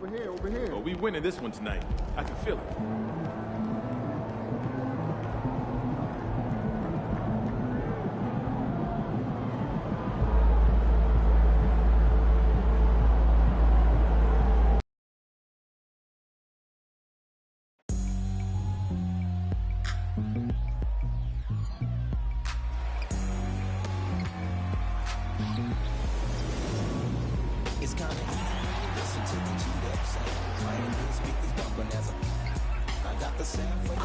Over here. Oh, we winning this one tonight. I can feel it. It's coming. Listen to the G up sound. Playing good speakers bumping as I got the sound for you.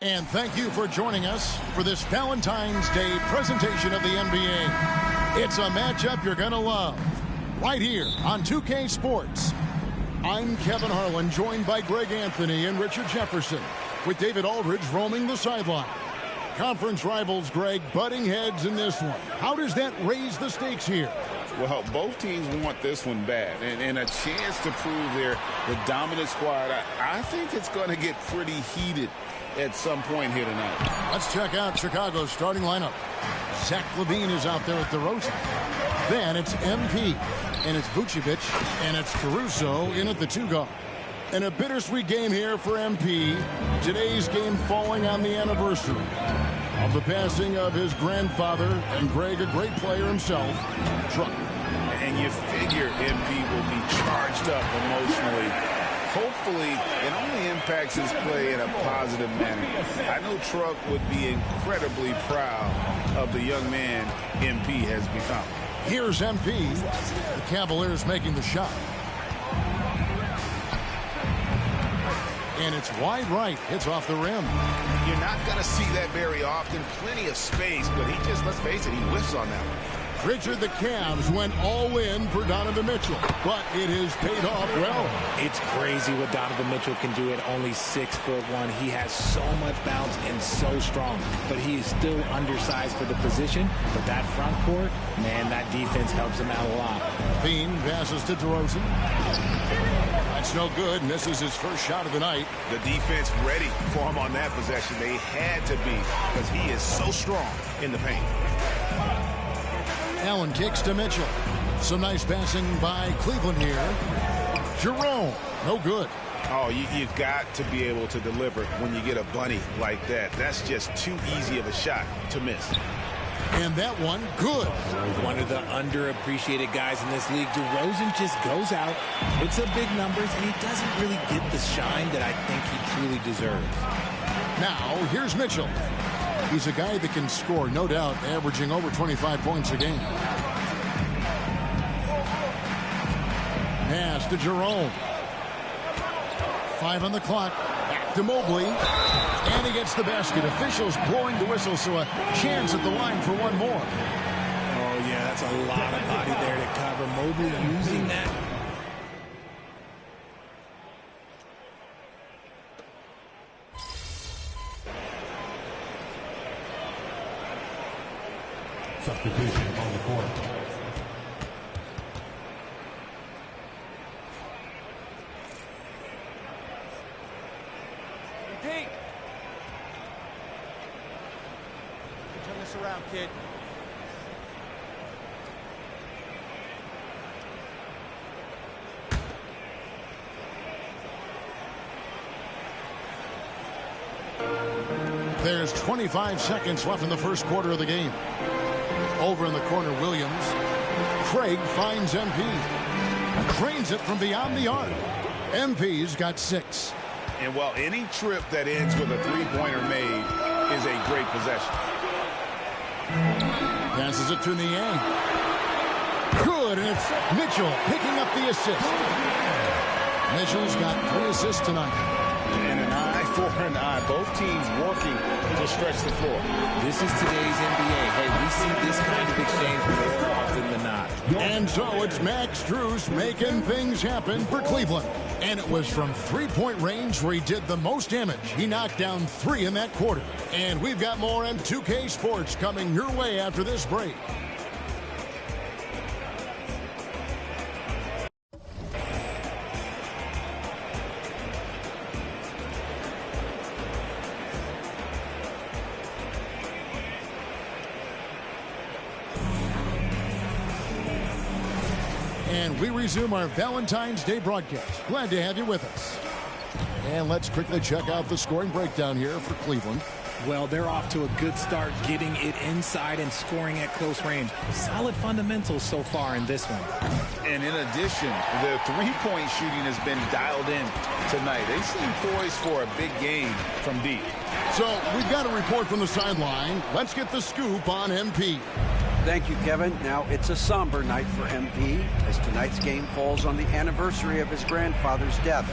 And thank you for joining us for this Valentine's Day presentation of the NBA. It's a matchup you're going to love right here on 2K Sports. I'm Kevin Harlan, joined by Greg Anthony and Richard Jefferson, with David Aldridge roaming the sideline. Conference rivals, Greg, butting heads in this one. How does that raise the stakes here? Well, both teams want this one bad, and a chance to prove they're the dominant squad. I think it's going to get pretty heated at some point here tonight. Let's check out Chicago's starting lineup. Zach LaVine is out there with DeRozan. Then it's MP, and it's Vucevic, and it's Caruso in at the 2 guard. And a bittersweet game here for MP. Today's game falling on the anniversary of the passing of his grandfather, and Greg, a great player himself, Truck. And you figure MP will be charged up emotionally. Hopefully, it only impacts his play in a positive manner. I know Truck would be incredibly proud of the young man MP has become. Here's MP. The Cavaliers making the shot. And it's wide right. It's off the rim. You're not going to see that very often. Plenty of space, but he just, let's face it, he whiffs on that one. Richard, the Cavs went all in for Donovan Mitchell, but it has paid off well. It's crazy what Donovan Mitchell can do at only 6'1". He has so much bounce and so strong, but he is still undersized for the position. But that front court, man, that defense helps him out a lot. Bean passes to DeRozan. That's no good. Misses his first shot of the night. The defense ready for him on that possession. They had to be, because he is so strong in the paint. Allen kicks to Mitchell. Some nice passing by Cleveland here. Jerome, no good. Oh, you've got to be able to deliver when you get a bunny like that. That's just too easy of a shot to miss. And that one, good. One of the underappreciated guys in this league. DeRozan just goes out, puts up big numbers, and he doesn't really get the shine that I think he truly deserves. Now, here's Mitchell. He's a guy that can score, no doubt, averaging over 25 points a game. Pass to Jerome. 5 on the clock. Back to Mobley. And he gets the basket. Officials blowing the whistle, so a chance at the line for one more. Oh, yeah, that's a lot of body there to cover. Mobley using that. Substitution on the court. Repeat. Turn this around, kid. There's 25 seconds left in the first quarter of the game. Over in the corner, Williams. Craig finds MP. Cranes it from beyond the arc. MP's got 6. And while any trip that ends with a three-pointer made is a great possession. Passes it to Niang. Good, and it's Mitchell picking up the assist. Mitchell's got 3 assists tonight. And an eye for an eye. Both teams working to stretch the floor. This is today's NBA. Hey, we see this kind of exchange more often than not. And so it's Max Strus making things happen for Cleveland. And it was from three-point range where he did the most damage. He knocked down 3 in that quarter. And we've got more on 2K Sports coming your way after this break. we resume our Valentine's Day broadcast. Glad to have you with us. And let's quickly check out the scoring breakdown here for Cleveland. Well, they're off to a good start getting it inside and scoring at close range. Solid fundamentals so far in this one. And in addition, the three-point shooting has been dialed in tonight. They seem poised for a big game from deep. So we've got a report from the sideline. Let's get the scoop on MP. Thank you, Kevin. Now, it's a somber night for MP, as tonight's game falls on the anniversary of his grandfather's death.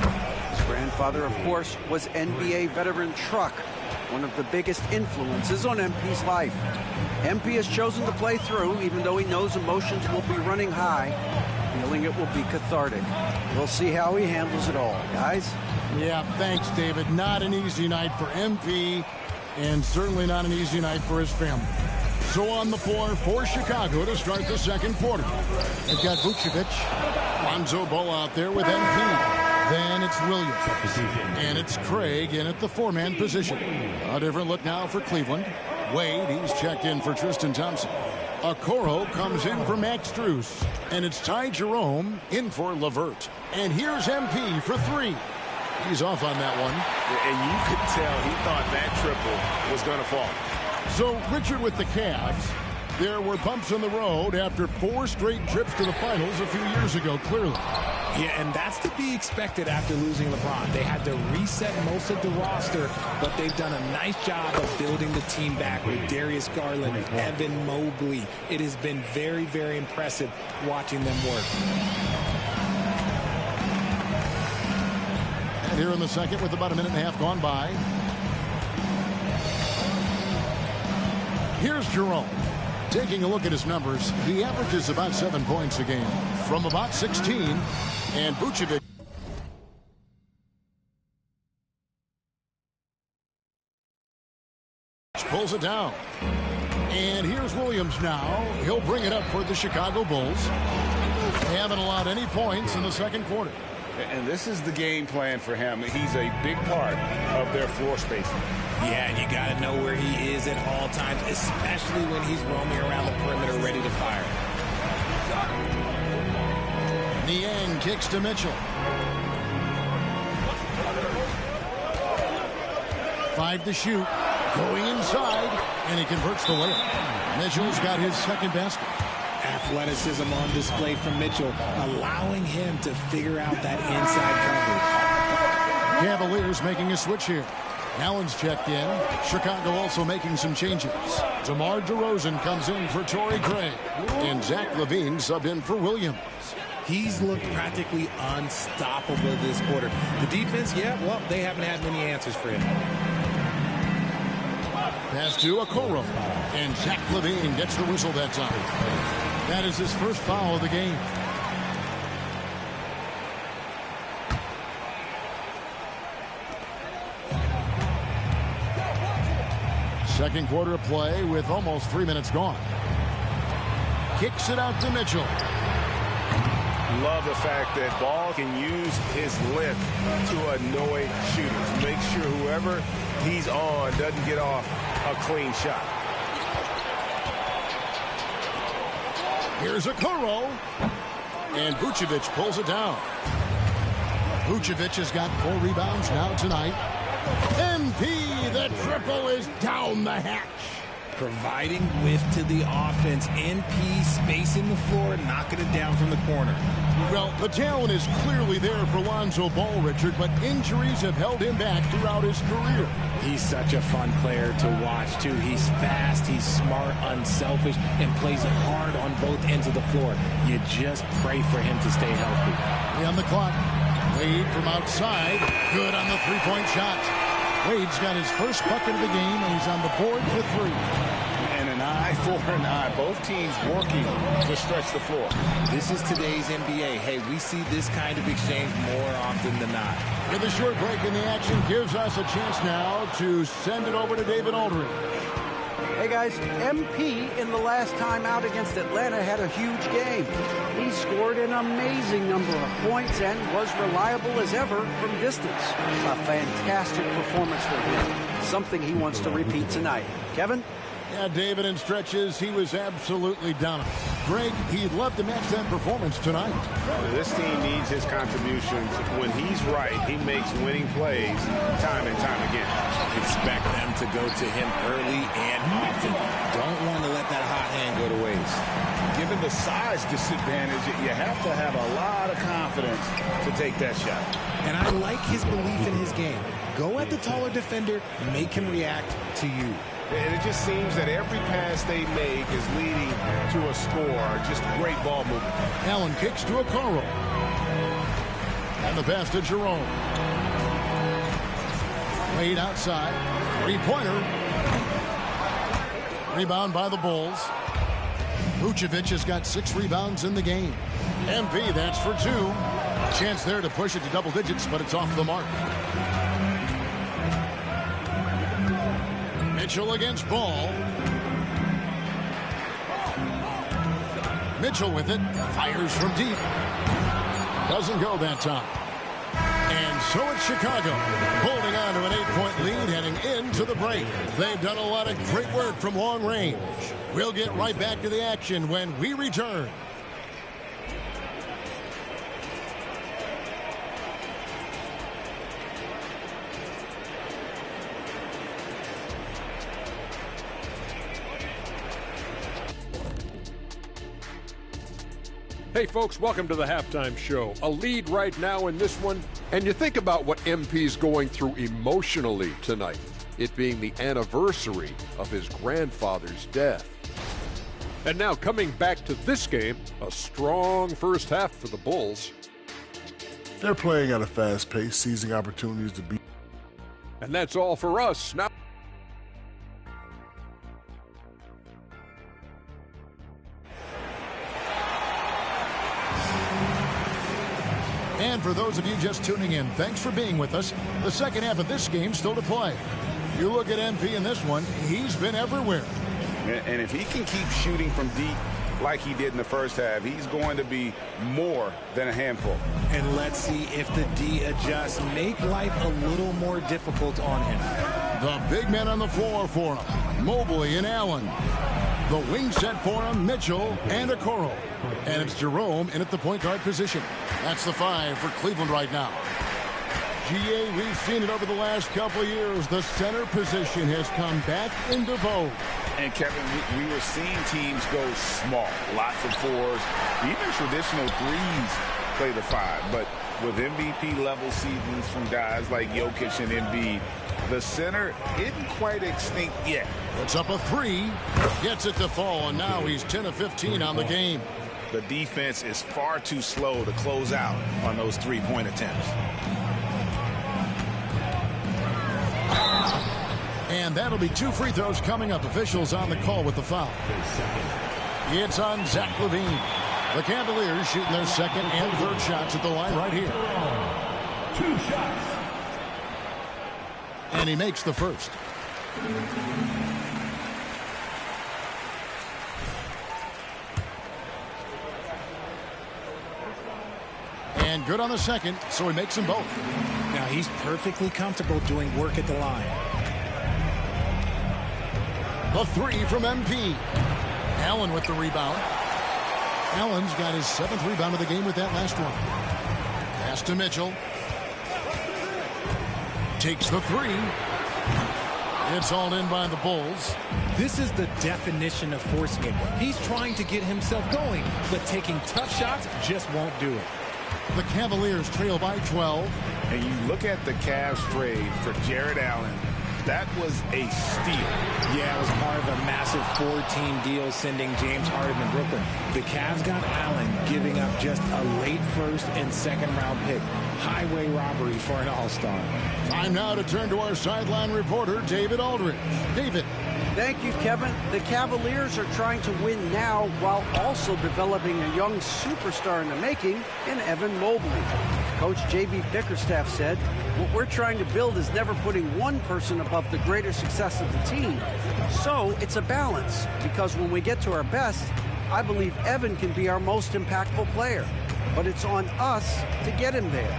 His grandfather, of course, was NBA veteran Truck, one of the biggest influences on MP's life. MP has chosen to play through, even though he knows emotions will be running high, feeling it will be cathartic. We'll see how he handles it all, guys. Yeah, thanks, David. Not an easy night for MP, and certainly not an easy night for his family. So on the floor for Chicago to start the second quarter. They've got Vucevic, Lonzo Ball out there with MP. Then it's Williams. And it's Craig in at the four-man position. A different look now for Cleveland. Wade, he's checked in for Tristan Thompson. Okoro comes in for Max Strus. And it's Ty Jerome in for LeVert. And here's MP for three. He's off on that one. And you could tell he thought that triple was going to fall. So, Richard, with the Cavs, there were bumps in the road after 4 straight trips to the finals a few years ago, clearly. Yeah, and that's to be expected after losing LeBron. They had to reset most of the roster, but they've done a nice job of building the team back with Darius Garland, Evan Mobley. It has been very, very impressive watching them work. And here in the second with about a minute and a half gone by. Here's Jerome. Taking a look at his numbers, he averages about 7 points a game from about 16. And Vucevic pulls it down. And here's Williams now. He'll bring it up for the Chicago Bulls. They haven't allowed any points in the second quarter. And this is the game plan for him. He's a big part of their floor spacing. Yeah, and you got to know where he is at all times, especially when he's roaming around the perimeter ready to fire. Niang kicks to Mitchell. 5 to shoot. Going inside, and he converts the layup. Mitchell's got his second basket. Athleticism on display from Mitchell, allowing him to figure out that inside coverage. Cavaliers making a switch here. Allen's checked in. Chicago also making some changes. DeMar DeRozan comes in for Torrey Craig. And Zach LaVine subbed in for Williams. He's looked practically unstoppable this quarter. The defense, yeah, well, they haven't had many answers for him. Pass to Okoro. And Zach LaVine gets the whistle that time. That is his first foul of the game. Second quarter of play with almost 3 minutes gone. Kicks it out to Mitchell. Love the fact that Ball can use his length to annoy shooters. Make sure whoever he's on doesn't get off a clean shot. Here's Okoro. And Vucevic pulls it down. Vucevic has got 4 rebounds now tonight. MP, the triple is down the hatch. Providing width to the offense. NP spacing the floor, knocking it down from the corner. Well, the talent is clearly there for Lonzo Ball, Richard, but injuries have held him back throughout his career. He's such a fun player to watch, too. He's fast, he's smart, unselfish, and plays hard on both ends of the floor. You just pray for him to stay healthy. On the clock. Wade from outside. Good on the three-point shot. Wade's got his first bucket of the game, and he's on the board for 3. And an eye for an eye. Both teams working to stretch the floor. This is today's NBA. Hey, we see this kind of exchange more often than not. With a short break in the action gives us a chance now to send it over to David Aldridge. Hey guys, MP in the last time out against Atlanta had a huge game. He scored an amazing number of points and was reliable as ever from distance. A fantastic performance for him. Something he wants to repeat tonight. Kevin? Yeah, David, in stretches, he was absolutely dominant. Greg, he'd love to match that performance tonight. This team needs his contributions. When he's right, he makes winning plays time and time again. Expect them to go to him early and often. Don't want to let that hot hand go to waste. Given the size disadvantage, you have to have a lot of confidence to take that shot. And I like his belief in his game. Go at the taller defender, make him react to you. And it just seems that every pass they make is leading to a score. Just great ball movement. Allen kicks to Okoro. And the pass to Jerome. Played outside. Three-pointer. Rebound by the Bulls. Vucevic has got 6 rebounds in the game. MP, that's for 2. A chance there to push it to double digits, but it's off the mark. Mitchell against Ball. Mitchell with it. Fires from deep. Doesn't go that time. And so it's Chicago holding on to an 8-point lead heading into the break. They've done a lot of great work from long range. We'll get right back to the action when we return. Hey folks, welcome to the halftime show. A lead right now in this one, and you think about what MP's going through emotionally tonight, it being the anniversary of his grandfather's death. And now coming back to this game, a strong first half for the Bulls. They're playing at a fast pace, seizing opportunities to beat. And that's all for us. Now And for those of you just tuning in, thanks for being with us. The second half of this game still to play. You look at MP in this one, he's been everywhere. And if he can keep shooting from deep like he did in the first half, he's going to be more than a handful. And let's see if the D adjusts, make life a little more difficult on him. The big men on the floor for him, Mobley and Allen. The wing set for him, Mitchell and Okoro. And it's Jerome in at the point guard position. That's the 5 for Cleveland right now. GA, we've seen it over the last couple of years. The center position has come back into vogue. And Kevin, we were seeing teams go small, lots of 4s, even traditional 3s play the 5. But with MVP level seasons from guys like Jokic and Embiid, the center isn't quite extinct yet. Puts up a 3, gets it to fall, and now he's 10 of 15 on the game. The defense is far too slow to close out on those 3-point attempts. And that'll be 2 free throws coming up. Officials on the call with the foul. It's on Zach LaVine. The Cavaliers shooting their second and third shots at the line right here. 2 shots. And he makes the first. And good on the second, so he makes them both. Now he's perfectly comfortable doing work at the line. The 3 from MP. Allen with the rebound. Allen's got his 7th rebound of the game with that last one. Pass to Mitchell. Takes the 3. It's hauled in by the Bulls. This is the definition of forcing it. He's trying to get himself going, but taking tough shots just won't do it. The Cavaliers trail by 12. And you look at the Cavs trade for Jared Allen, that was a steal. Yeah, it was part of a massive 4-team deal sending James Harden to Brooklyn. The Cavs got Allen, giving up just a late first and second round pick. Highway robbery for an all-star. Time now to turn to our sideline reporter, David Aldridge. David. Thank you, Kevin. The Cavaliers are trying to win now while also developing a young superstar in the making in Evan Mobley. Coach J.B. Bickerstaff said, "What we're trying to build is never putting one person above the greater success of the team. So it's a balance, because when we get to our best, I believe Evan can be our most impactful player. But it's on us to get him there."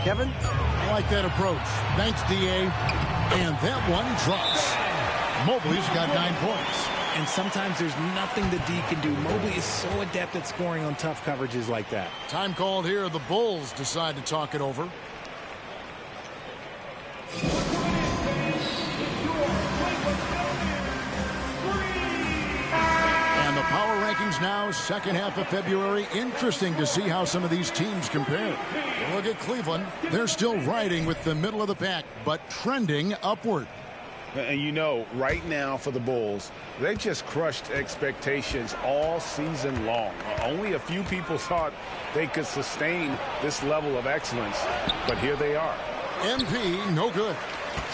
Kevin? I like that approach. Thanks, D.A. And that one drops. Mobley's got 9 points. And sometimes there's nothing the D can do. Mobley is so adept at scoring on tough coverages like that. Time called here. The Bulls decide to talk it over. And the power rankings now, second half of February. Interesting to see how some of these teams compare. Look at Cleveland. They're still riding with the middle of the pack, but trending upward. And you know, right now for the Bulls, they've just crushed expectations all season long. Only a few people thought they could sustain this level of excellence, but here they are. MP, no good.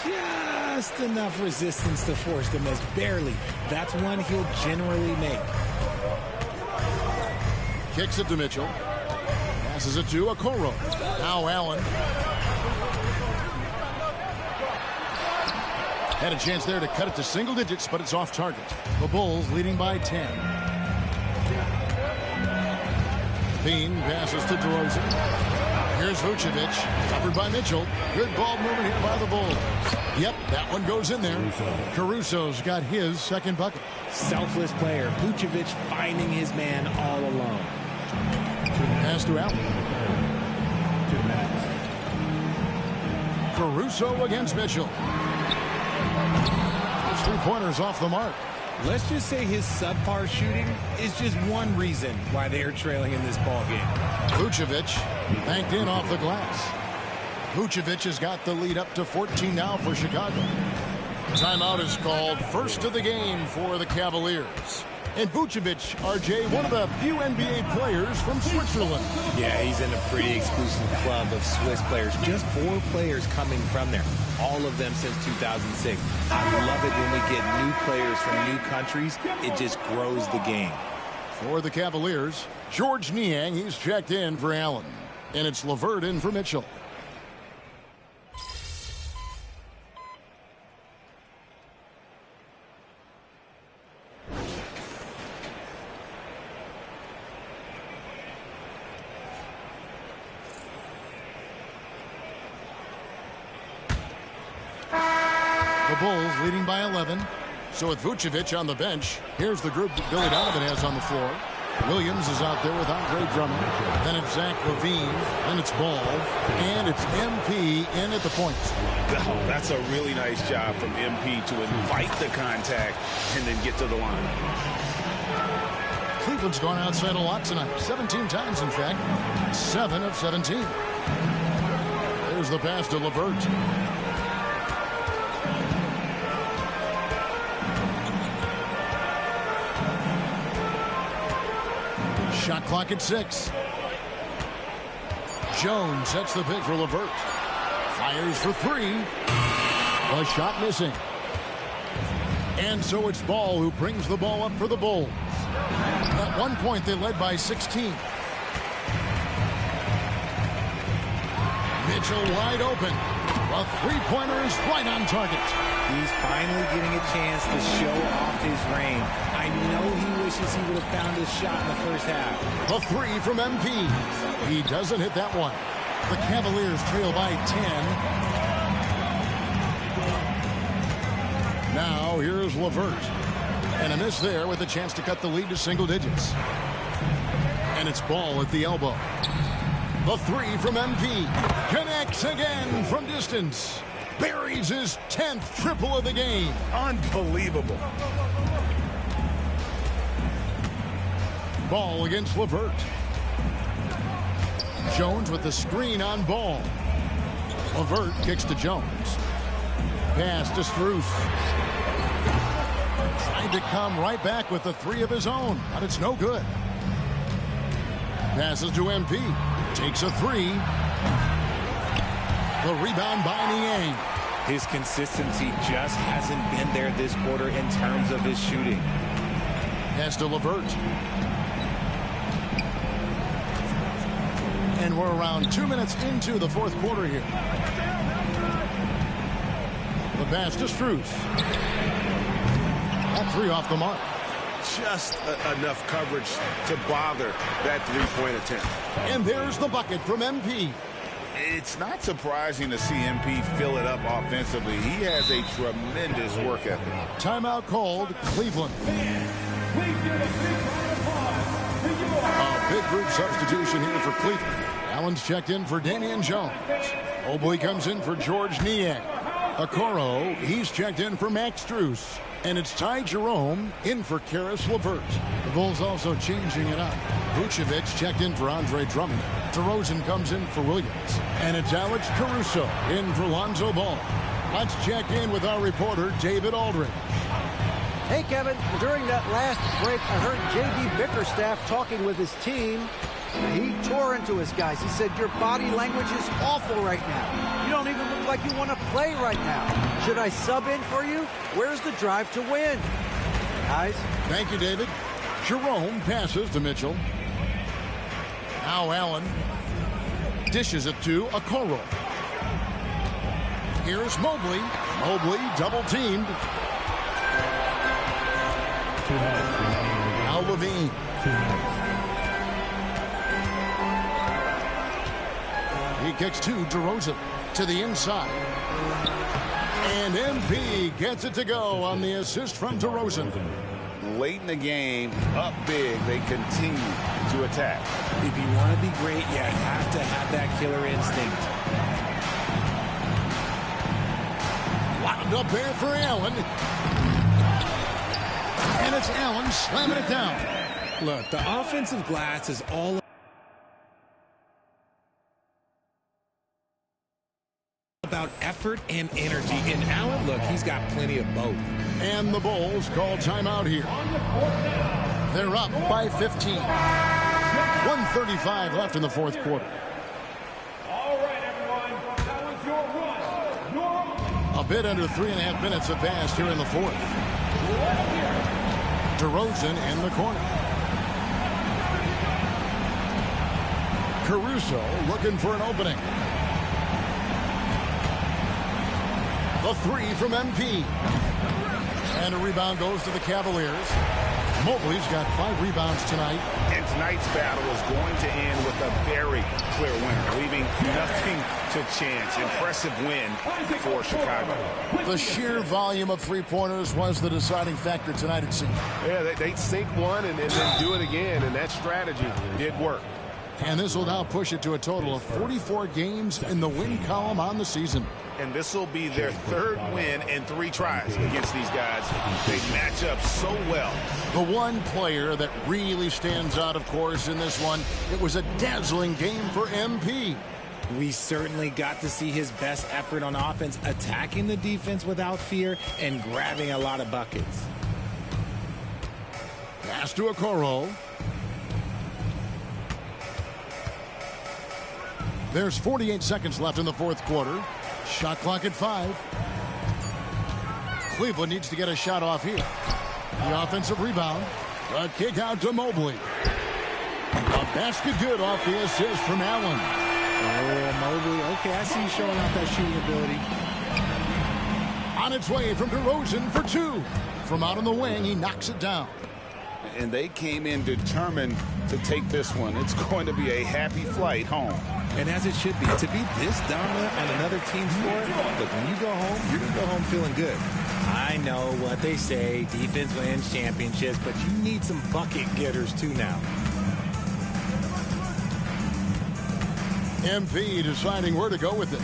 Just enough resistance to force them as barely. That's one he'll generally make. Kicks it to Mitchell. Passes it to Okoro. Now Allen. Had a chance there to cut it to single digits, but it's off target. The Bulls leading by 10. Bean passes to DeRozan. Here's Vucevic, covered by Mitchell. Good ball movement here by the Bulls. Yep, that one goes in there. Caruso's got his second bucket. Selfless player. Vucevic finding his man all alone. Pass to Allen. Caruso against Mitchell. His three-pointers off the mark. Let's just say his subpar shooting is just one reason why they are trailing in this ball game. Vucevic banked in off the glass. Vucevic has got the lead up to 14 now for Chicago. Timeout is called, first of the game for the Cavaliers. And Vucevic, RJ, one of the few NBA players from Switzerland. Yeah, he's in a pretty exclusive club of Swiss players. Just 4 players coming from there. All of them since 2006. I love it when we get new players from new countries. It just grows the game. For the Cavaliers, George Niang, he's checked in for Allen. And it's LeVert in for Mitchell. The Bulls leading by 11. So with Vucevic on the bench, here's the group that Billy Donovan has on the floor. Williams is out there with Andre Drummond. Then it's Zach LaVine. Then it's Ball. And it's MP in at the point. Oh, that's a really nice job from MP to invite the contact and then get to the line. Cleveland's gone outside a lot tonight. 17 times, in fact. 7 of 17. There's the pass to LeVert. Shot clock at 6. Jones sets the pick for LeVert. Fires for 3. A shot missing. And so it's Ball who brings the ball up for the Bulls. At one point, they led by 16. Mitchell wide open. A three-pointer is right on target. He's finally getting a chance to show off his range. I know he wishes he would have found his shot in the first half. A 3 from MP. He doesn't hit that one. The Cavaliers trail by 10. Now here's LeVert. And a miss there with a chance to cut the lead to single digits. And it's Ball at the elbow. The 3 from MP. Connects again from distance. Buries his 10th triple of the game. Unbelievable. Ball against LeVert. Jones with the screen on Ball. LeVert kicks to Jones. Pass to Strus. Tried to come right back with the 3 of his own, but it's no good. Passes to MP. Takes a 3. The rebound by Niang. His consistency just hasn't been there this quarter in terms of his shooting. Pass to LeVert. And we're around 2 minutes into the fourth quarter here. The pass to Strus. That 3 off the mark. Just enough coverage to bother that three-point attempt. And there's the bucket from MP. It's not surprising to see MP fill it up offensively. He has a tremendous work ethic. Timeout called, Cleveland. A big group substitution here for Cleveland. Allen's checked in for Damian Jones. Mobley comes in for George Niang. Okoro, he's checked in for Max Strus. And it's Ty Jerome in for Karis LeVert. The Bulls also changing it up. Vucevic checked in for Andre Drummond. DeRozan comes in for Williams. And it's Alex Caruso in for Lonzo Ball. Let's check in with our reporter, David Aldridge. Hey, Kevin, during that last break, I heard J.D. Bickerstaff talking with his team. He tore into his guys. He said, your body language is awful right now. You don't even look like you want to play right now. Should I sub in for you? Where's the drive to win? Guys? Thank you, David. Jerome passes to Mitchell. Now Allen dishes it to Okoro. Here's Mobley. Mobley double-teamed. Now Levine. He kicks to DeRozan to the inside. And MP gets it to go on the assist from DeRozan. Late in the game, up big, they continue to attack. If you want to be great, you have to have that killer instinct. Wound up there for Allen. And it's Allen slamming it down. Look, the offensive glass is all about effort and energy. And Allen, look, he's got plenty of both. And the Bulls call timeout here. They're up by 15. 1:35 left in the fourth quarter. All right, everyone. That was your run. A bit under 3.5 minutes have passed here in the fourth. DeRozan in the corner. Caruso looking for an opening. The three from MP. And a rebound goes to the Cavaliers. Mobley's got 5 rebounds tonight. And tonight's battle is going to end with a very clear winner, leaving nothing to chance. Impressive win for Chicago. The sheer volume of three-pointers was the deciding factor tonight, it seemed. Yeah, they sink one and then do it again, and that strategy did work. And this will now push it to a total of 44 games in the win column on the season. And this will be their 3rd win in 3 tries against these guys. They match up so well. The one player that really stands out, of course, in this one, it was a dazzling game for MP. We certainly got to see his best effort on offense, attacking the defense without fear and grabbing a lot of buckets. Pass to Okoro. There's 48 seconds left in the fourth quarter. Shot clock at 5. Cleveland needs to get a shot off here. The offensive rebound. A kick out to Mobley. A basket good off the assist from Allen. Oh, Mobley. Okay, I see you showing off that shooting ability. On its way from DeRozan for 2. From out on the wing, he knocks it down. And they came in determined to take this one. It's going to be a happy flight home. And as it should be, to be this dominant on another team's floor, look, when you go home, you're going to go home feeling good. I know what they say, defense wins championships, but you need some bucket getters too now. MP deciding where to go with it.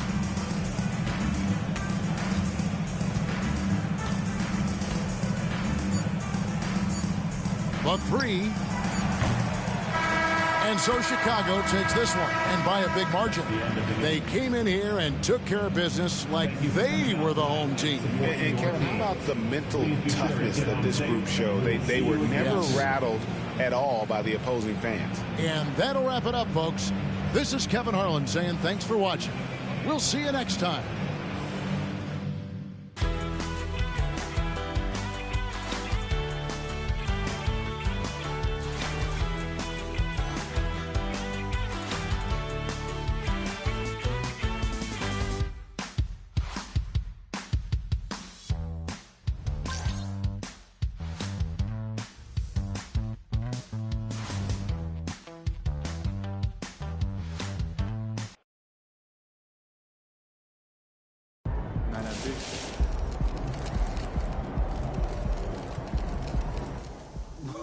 The 3. And so Chicago takes this one, and by a big margin. They came in here and took care of business like they were the home team. And Kevin, how about the mental toughness that this group showed? They were never rattled at all by the opposing fans. And that'll wrap it up, folks. This is Kevin Harlan saying thanks for watching. We'll see you next time.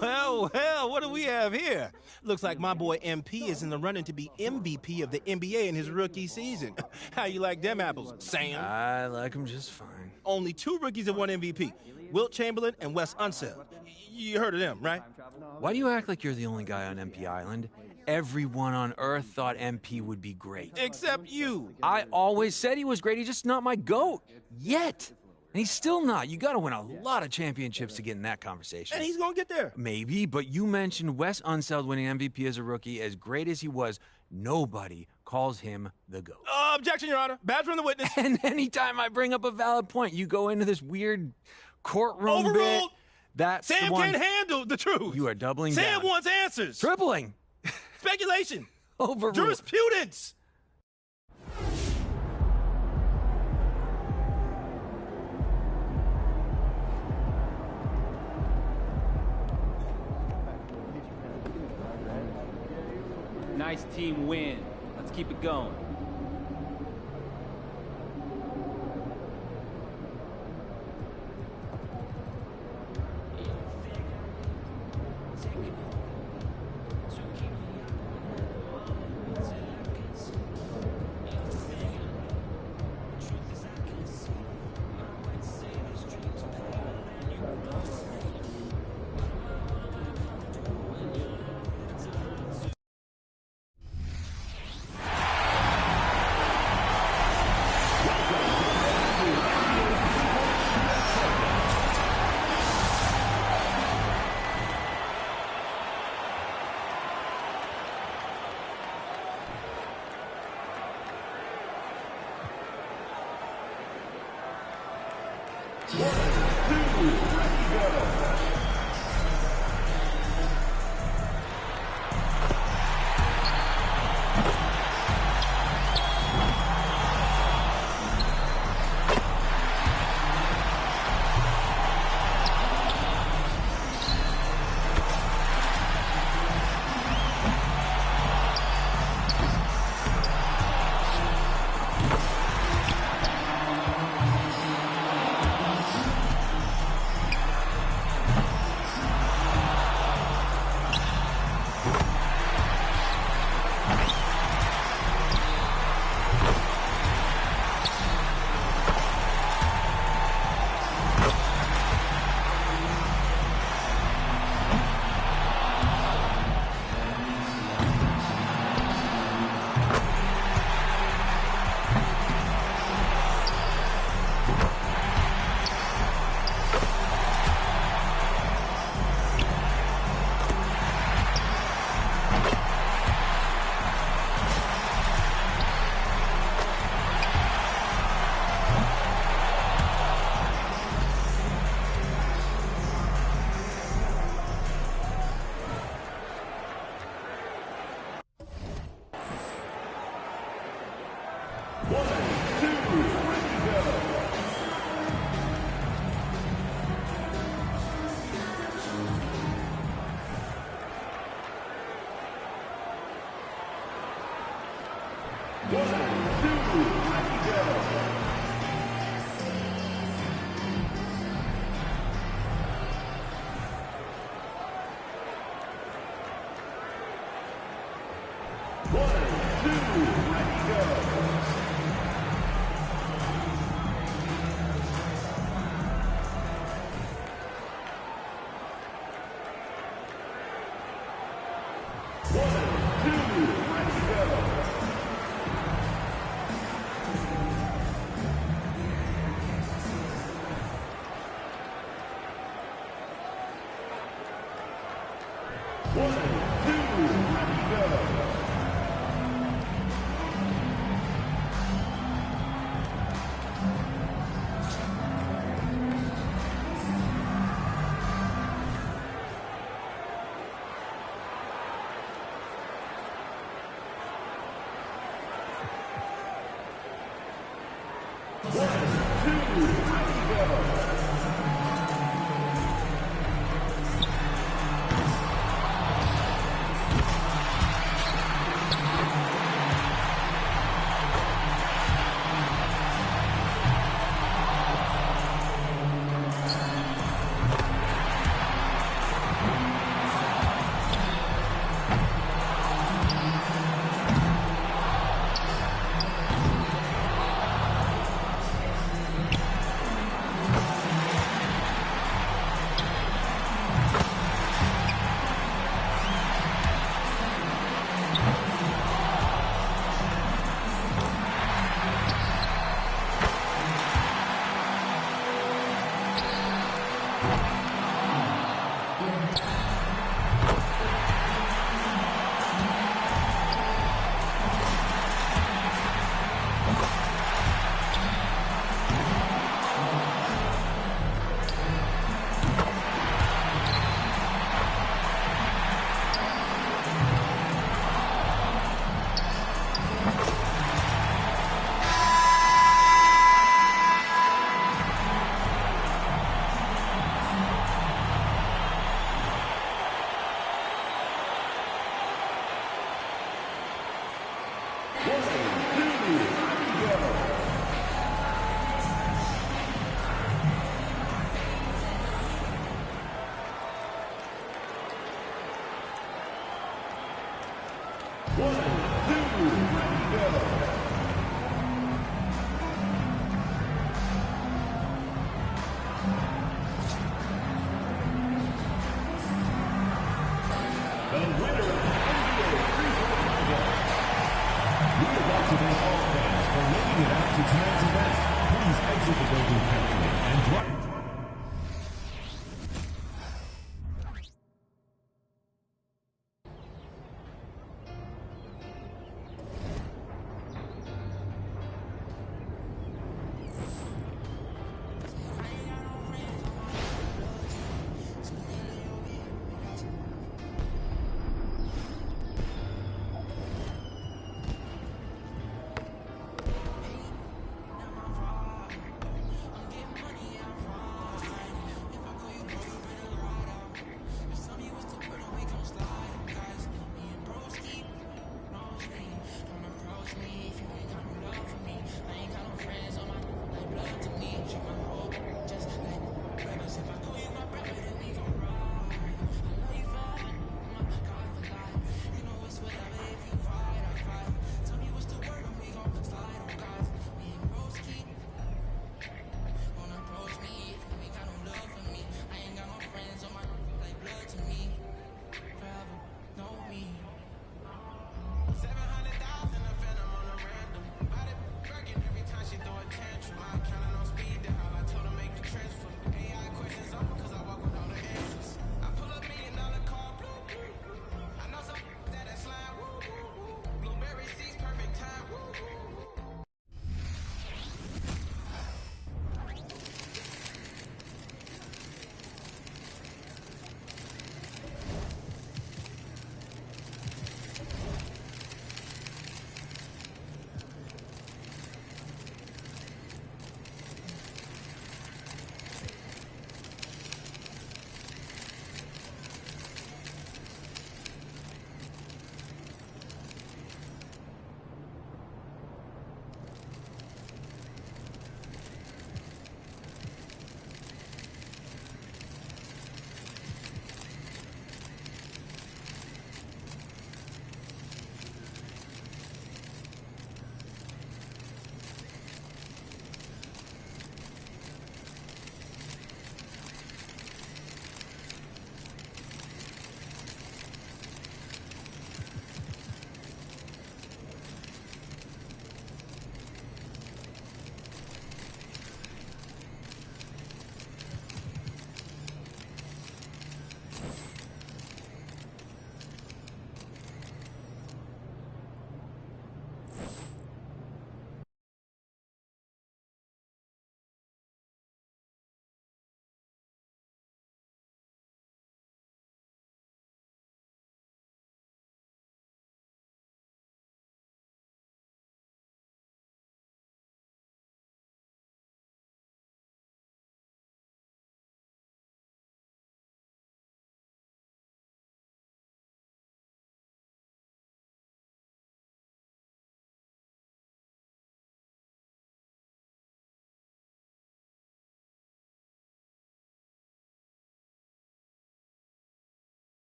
Well, what do we have here? Looks like my boy MP is in the running to be MVP of the NBA in his rookie season. How you like them apples, Sam? I like them just fine. Only 2 rookies have won MVP, Wilt Chamberlain and Wes Unseld. You heard of them, right? Why do you act like you're the only guy on MP Island? Everyone on Earth thought MP would be great. Except you. I always said he was great, he's just not my GOAT. Yet. And he's still not. You gotta win a lot of championships to get in that conversation. And he's gonna get there. Maybe, but you mentioned Wes Unseld winning MVP as a rookie. As great as he was, nobody calls him the GOAT. Objection, Your Honor. Badge from the witness. And anytime I bring up a valid point, you go into this weird courtroom Overruled. bit. That's Sam the one. can't handle the truth. You are doubling Sam down. wants answers. Tripling. Speculation. Overruled. Jurisprudence. Nice team win. Let's keep it going. Tonight's event, please exit the building.